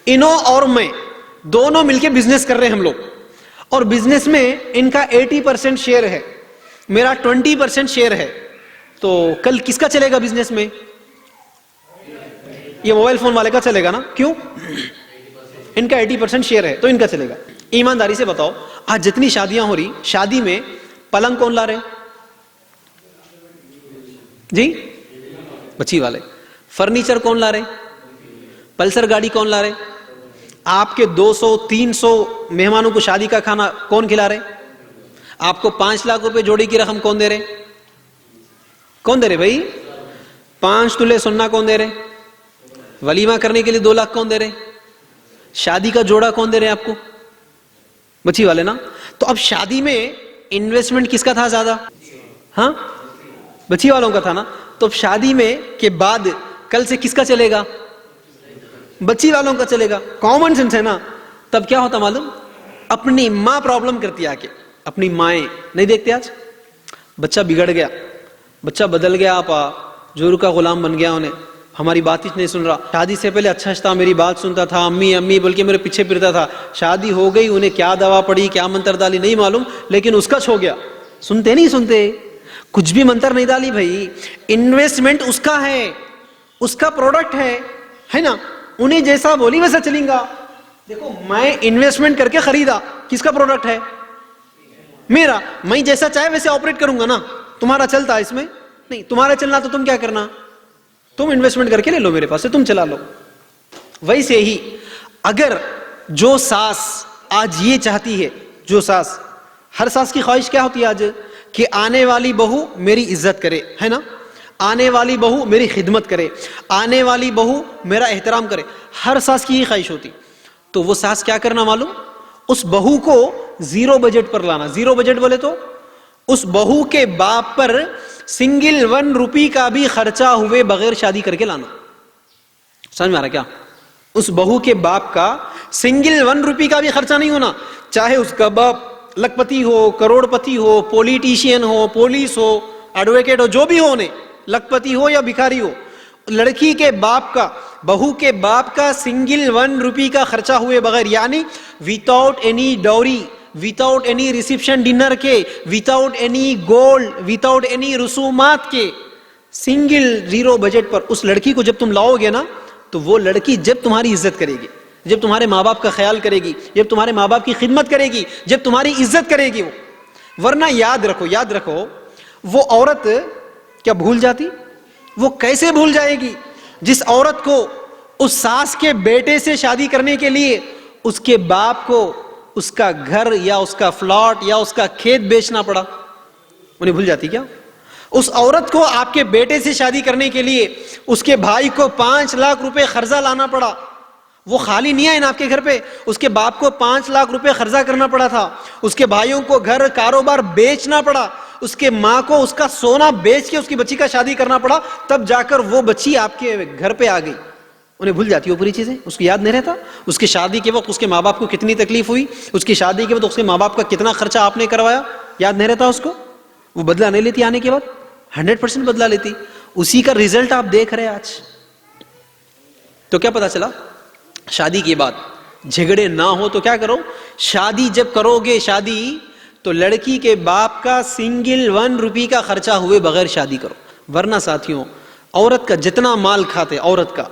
इनो और मैं दोनों मिलके बिजनेस कर रहे हैं हम लोग, और बिजनेस में इनका 80% शेयर है, मेरा 20% शेयर है, तो कल किसका चलेगा बिजनेस में? ये मोबाइल फोन वाले का चलेगा ना। क्यों? इनका 80% शेयर है तो इनका चलेगा। ईमानदारी से बताओ, आज जितनी शादियां हो रही, शादी में पलंग कौन ला रहे जी? बच्ची वाले। फर्नीचर कौन ला रहे? पल्सर गाड़ी कौन ला रहे? आपके 200-300 मेहमानों को शादी का खाना कौन खिला रहे? आपको 5 लाख रुपए जोड़ी की रकम कौन दे रहे? कौन दे रहे भाई? 5 तोले सोना कौन दे रहे? वलीमा करने के लिए 2 लाख कौन दे रहे? शादी का जोड़ा कौन दे रहे आपको? बच्ची वाले ना। तो अब शादी में इन्वेस्टमेंट किसका था ज्यादा? हाँ, बच्ची वालों का था ना। तो अब शादी में के बाद कल से किसका चलेगा? बच्ची वालों का चलेगा। कॉमन सेंस है ना। तब क्या होता मालूम? अपनी माँ प्रॉब्लम करती आके, अपनी माएं नहीं देखते आज बच्चा बिगड़ गया, बच्चा बदल गया, आपा जोरू का गुलाम बन गया, उन्हें हमारी बात ही नहीं सुन रहा। शादी से पहले अच्छा था, मेरी बात सुनता था, अम्मी अम्मी बोल के मेरे पीछे फिरता था। शादी हो गई, उन्हें क्या दवा पड़ी, क्या मंत्र डाली नहीं मालूम, लेकिन उसका छो गया। सुनते नहीं सुनते, कुछ भी मंत्र नहीं डाली भाई। इन्वेस्टमेंट उसका है, उसका प्रोडक्ट है ना। उन्हें जैसा बोली वैसा चलेगा। देखो, मैं इन्वेस्टमेंट करके खरीदा, किसका प्रोडक्ट है? मेरा। मैं जैसा चाहे वैसे ऑपरेट करूंगा ना। तुम्हारा चलता है इसमें नहीं। तुम्हारा चलना तो तुम क्या करना? तुम इन्वेस्टमेंट करके ले लो मेरे पास से, तुम चला लो। वैसे ही अगर जो सास आज ये चाहती है, जो सास, हर सास की ख्वाहिश क्या होती है आज? कि आने वाली बहू मेरी इज्जत करे, है ना। आने वाली बहू मेरी खिदमत करे, आने वाली बहू मेरा एहतराम करे। हर सास की ये ख्वाहिश होती। तो वो सास क्या करना मालूम? उस बहू को 0 बजट पर लाना। 0 बजट बोले तो उस बहू के बाप पर सिंगल 1 रुपये का भी खर्चा हुए बगैर शादी करके लाना। समझ में आ रहा क्या? उस बहू के बाप का सिंगल 1 रुपये का भी खर्चा नहीं होना। चाहे उसका बाप लखपति हो, करोड़पति हो, पॉलिटिशियन हो, पुलिस हो, एडवोकेट हो, जो भी हो, उन्हें लखपति हो या भिखारी हो, लड़की के बाप का, बहू के बाप का सिंगल 1 रुपये का खर्चा हुए बगैर, यानी without any dowry, without any reception dinner के, without any gold, without any रसूमात के, सिंगल 0 बजट पर उस लड़की को जब तुम लाओगे ना, तो वो लड़की जब तुम्हारी इज्जत करेगी, जब तुम्हारे माँ बाप का ख्याल करेगी, जब तुम्हारे माँ बाप की खिदमत करेगी, जब तुम्हारी इज्जत करेगी वो। वरना याद रखो, याद रखो, वो औरत क्या भूल जाती? वो कैसे भूल जाएगी? जिस औरत को उस सास के बेटे से शादी करने के लिए उसके बाप को उसका घर या उसका फ्लॉट या उसका खेत बेचना पड़ा, उन्हें भूल जाती क्या? उस औरत को आपके बेटे से शादी करने के लिए उसके भाई को 5 लाख रुपए खर्चा लाना पड़ा। वो खाली नहीं आए ना आपके घर पे, उसके बाप को 5 लाख रुपए खर्चा करना पड़ा था। उसके भाइयों को घर कारोबार बेचना पड़ा, उसके माँ को उसका सोना बेच के उसकी बच्ची का शादी करना पड़ा, तब जाकर वो बच्ची आपके घर पे आ गई। उन्हें भूल जाती है वो पूरी चीजें, उसको याद नहीं रहता। उसकी शादी के वक्त उसके माँ बाप को कितनी तकलीफ हुई, उसकी शादी के वक्त उसके माँ बाप का कितना खर्चा आपने करवाया, याद नहीं रहता उसको। वो बदला नहीं लेती, आने के बाद 100% बदला लेती। उसी का रिजल्ट आप देख रहे हैं आज। तो क्या पता चला? शादी के बाद झगड़े ना हो तो क्या करो? शादी जब करोगे शादी, तो लड़की के बाप का सिंगल 1 रुपये का खर्चा हुए बगैर शादी करो। वरना साथियों, औरत का जितना माल खाते औरत का,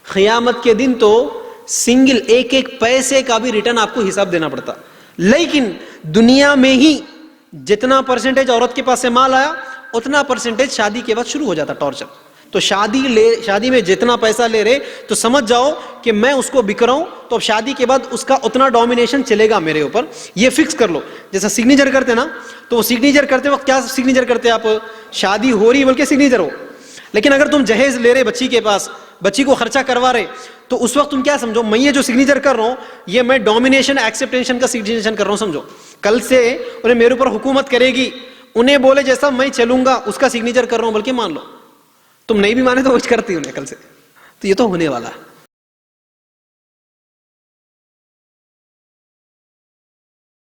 क़यामत के दिन तो सिंगल एक पैसे का भी रिटर्न आपको हिसाब देना पड़ता। लेकिन दुनिया में ही जितना परसेंटेज औरत के पास से माल आया, उतना परसेंटेज शादी के बाद शुरू हो जाता टॉर्चर। तो शादी में जितना पैसा ले रहे, तो समझ जाओ कि मैं उसको बिक रहा हूं, तो अब शादी के बाद उसका उतना डोमिनेशन चलेगा मेरे ऊपर। ये फिक्स कर लो। जैसा सिग्नेचर करते ना, तो वो सिग्नेचर करते वक्त क्या सिग्नेचर करते आप? शादी हो रही बल्कि सिग्नेचर हो। लेकिन अगर तुम जहेज ले रहे बच्ची के पास, बच्ची को खर्चा करवा रहे, तो उस वक्त तुम क्या समझो? मैं ये जो सिग्नेचर कर रहा हूं, ये मैं डोमिनेशन एक्सेप्टेंशन का सिग्नेचर कर रहा हूं, समझो। कल से उन्हें मेरे ऊपर हुकूमत करेगी, उन्हें बोले जैसा मैं चलूंगा उसका सिग्नेचर कर रहा हूं, बल्कि मान लो तुम नहीं भी माने तो वो करती उन्हें कल से। तो ये तो होने वाला है।